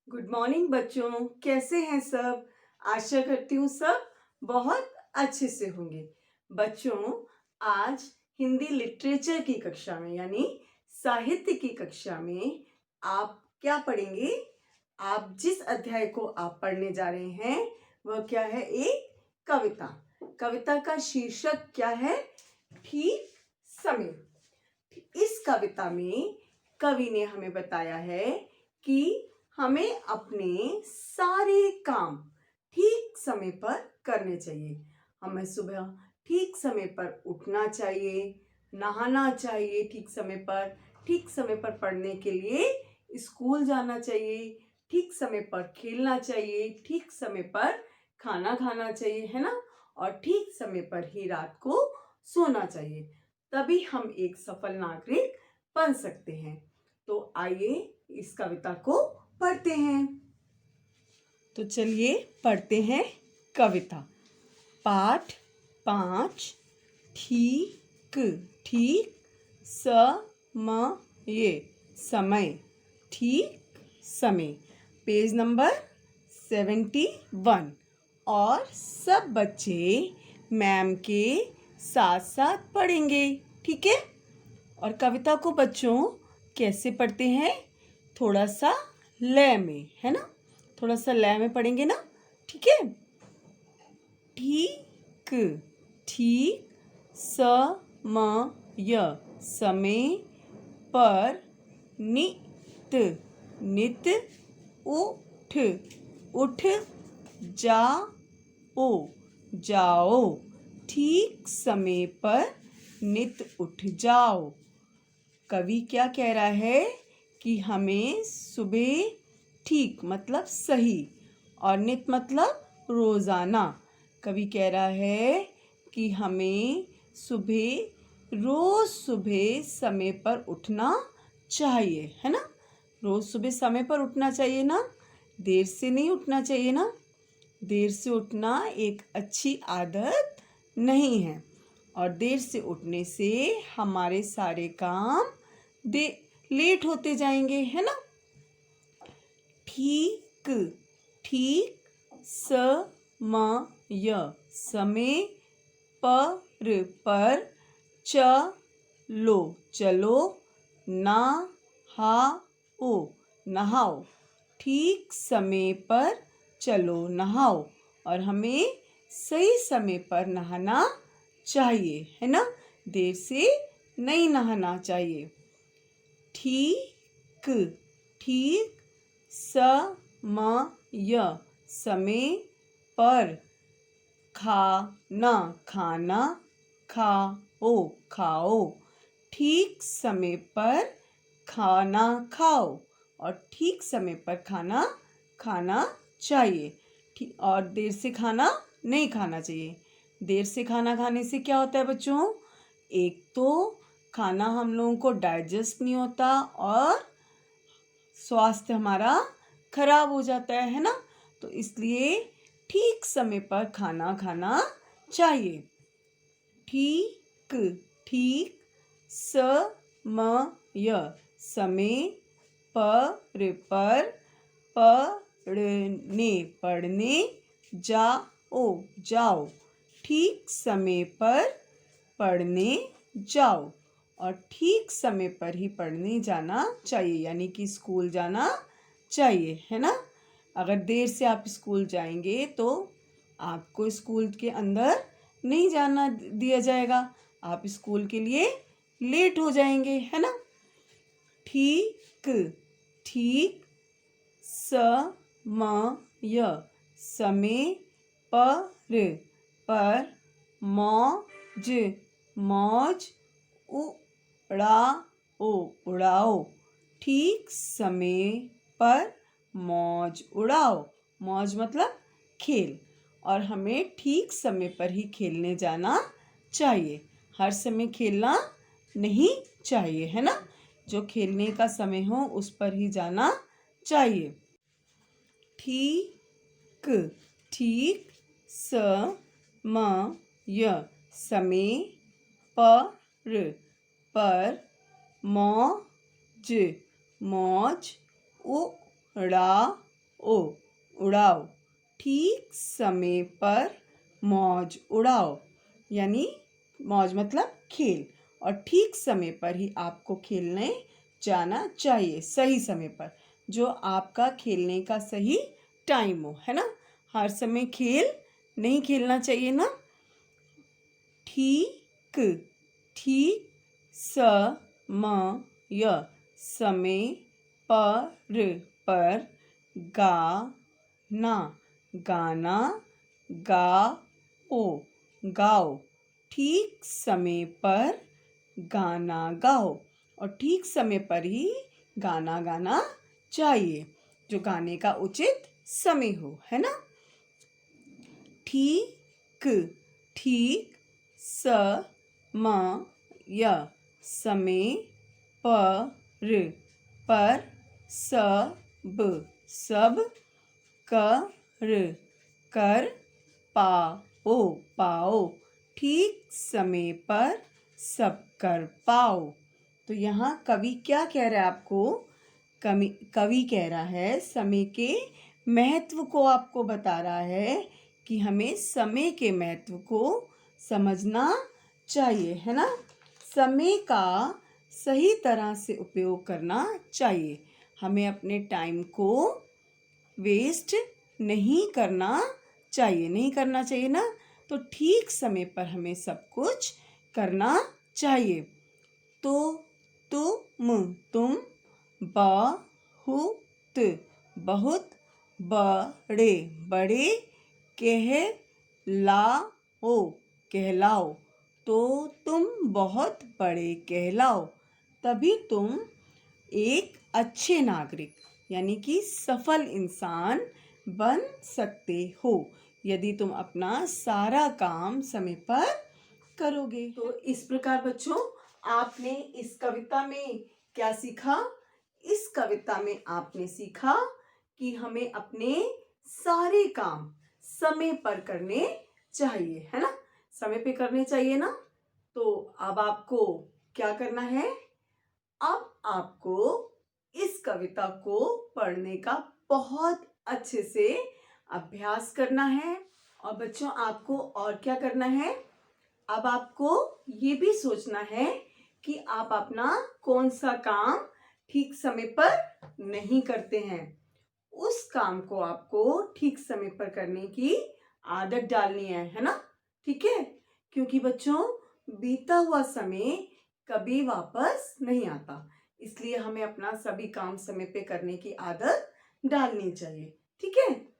Good morning बच्चों। कैसे हैं सब? आशा करती हूँ सब बहुत अच्छे से होंगे। बच्चों, आज हिंदी लिटरेचर की कक्षा में यानी साहित्य की कक्षा में आप क्या पढ़ेंगे? आप जिस अध्याय को आप पढ़ने जा रहे हैं वह क्या है? एक कविता। कविता का शीर्षक क्या है? ठीक समय। इस कविता में कवि ने हमें बताया है कि हमें अपने सारे काम ठीक समय पर करने चाहिए। हमें सुबह ठीक समय पर उठना चाहिए, नहाना चाहिए ठीक समय पर पढ़ने के लिए स्कूल जाना चाहिए, ठीक समय पर खेलना चाहिए, ठीक समय पर खाना खाना चाहिए, है ना? और ठीक समय पर ही रात को सोना चाहिए। तभी हम एक सफल नागरिक बन सकते हैं। तो आइए इस कविता को पढ़ते हैं। तो चलिए पढ़ते हैं कविता। पाठ 5। ठीक ठीक समय। ठीक समय। Page number 71। और सब बच्चे मैम के साथ साथ पढ़ेंगे, ठीक है? और कविता को बच्चों कैसे पढ़ते हैं? थोड़ा सा लय में, है ना? थोड़ा सा लय में पढ़ेंगे ना, ठीक है? ठीक ठीक समय पर नित नित उठ उठ जाओ ठीक समय पर नित उठ जाओ। कवि क्या कह रहा है कि हमें सुबह ठीक मतलब सही और नित मतलब रोजाना। कवि कह रहा है कि हमें रोज सुबह समय पर उठना चाहिए, है ना? रोज सुबह समय पर उठना चाहिए ना, देर से नहीं उठना चाहिए ना। देर से उठना एक अच्छी आदत नहीं है और देर से उठने से हमारे सारे काम दे लेट होते जाएंगे, है ना? ठीक ठीक समय पर चलो नहाओ ठीक समय पर चलो नहाओ। और हमें सही समय पर नहाना चाहिए, है ना? देर से नहीं नहाना चाहिए। ठीक ठीक समय पर खाना खाओ ठीक समय पर खाना खाओ और ठीक समय पर खाना खाना चाहिए। ठीक, और देर से खाना नहीं खाना चाहिए। देर से खाना खाने से क्या होता है बच्चों? एक तो खाना हम लोगों को डाइजेस्ट नहीं होता और स्वास्थ्य हमारा खराब हो जाता है ना? तो इसलिए ठीक समय पर खाना खाना चाहिए। ठीक ठीक समय पर पढ़ने जाओ ठीक समय पर पढ़ने जाओ। और ठीक समय पर ही पढ़ने जाना चाहिए यानी कि स्कूल जाना चाहिए, है ना? अगर देर से आप स्कूल जाएंगे तो आपको स्कूल के अंदर नहीं जाना दिया जाएगा, आप स्कूल के लिए लेट हो जाएंगे, है ना? ठीक ठीक समय पर मौज उड़ाओ ठीक समय पर मौज उड़ाओ। मौज मतलब खेल। और हमें ठीक समय पर ही खेलने जाना चाहिए। हर समय खेलना नहीं चाहिए, है ना? जो खेलने का समय हो उस पर ही जाना चाहिए। ठीक ठीक समय पर मौज उड़ाओ ओ उड़ाओ, ठीक समय पर मौज उड़ाओ, यानी मौज मतलब खेल, और ठीक समय पर ही आपको खेलने जाना चाहिए, सही समय पर, जो आपका खेलने का सही टाइम हो, है ना। हर समय खेल नहीं खेलना चाहिए ना। ठीक, ठीक समय, समय पर गाना, गाना, गाओ, गाओ, ठीक समय पर गाना गाओ, और ठीक समय पर ही गाना गाना चाहिए, जो गाने का उचित समय हो, है ना। ठीक, ठीक समय, समय पर सब कर पाओ, ठीक समय पर सब कर पाओ। तो यहाँ कवि क्या कह रहा है आपको? कवि कह रहा है समय के महत्व को आपको बता रहा है कि हमें समय के महत्व को समझना चाहिए, है ना। समय का सही तरह से उपयोग करना चाहिए, हमें अपने टाइम को वेस्ट नहीं करना चाहिए ना। तो ठीक समय पर हमें सब कुछ करना चाहिए। तो तुम बहुत बड़े कहलाओ, तो तुम बहुत बड़े कहलाओ, तभी तुम एक अच्छे नागरिक यानी कि सफल इंसान बन सकते हो, यदि तुम अपना सारा काम समय पर करोगे। तो इस प्रकार बच्चों, आपने इस कविता में क्या सीखा? इस कविता में आपने सीखा कि हमें अपने सारे काम समय पर करने चाहिए, है ना। समय पे करने चाहिए ना। तो अब आपको क्या करना है? अब आपको इस कविता को पढ़ने का बहुत अच्छे से अभ्यास करना है। और बच्चों, आपको और क्या करना है? अब आपको ये भी सोचना है कि आप अपना कौन सा काम ठीक समय पर नहीं करते हैं। उस काम को आपको ठीक समय पर करने की आदत डालनी है ना। ठीक है, क्योंकि बच्चों बीता हुआ समय कभी वापस नहीं आता, इसलिए हमें अपना सभी काम समय पे करने की आदत डालनी चाहिए। ठीक है।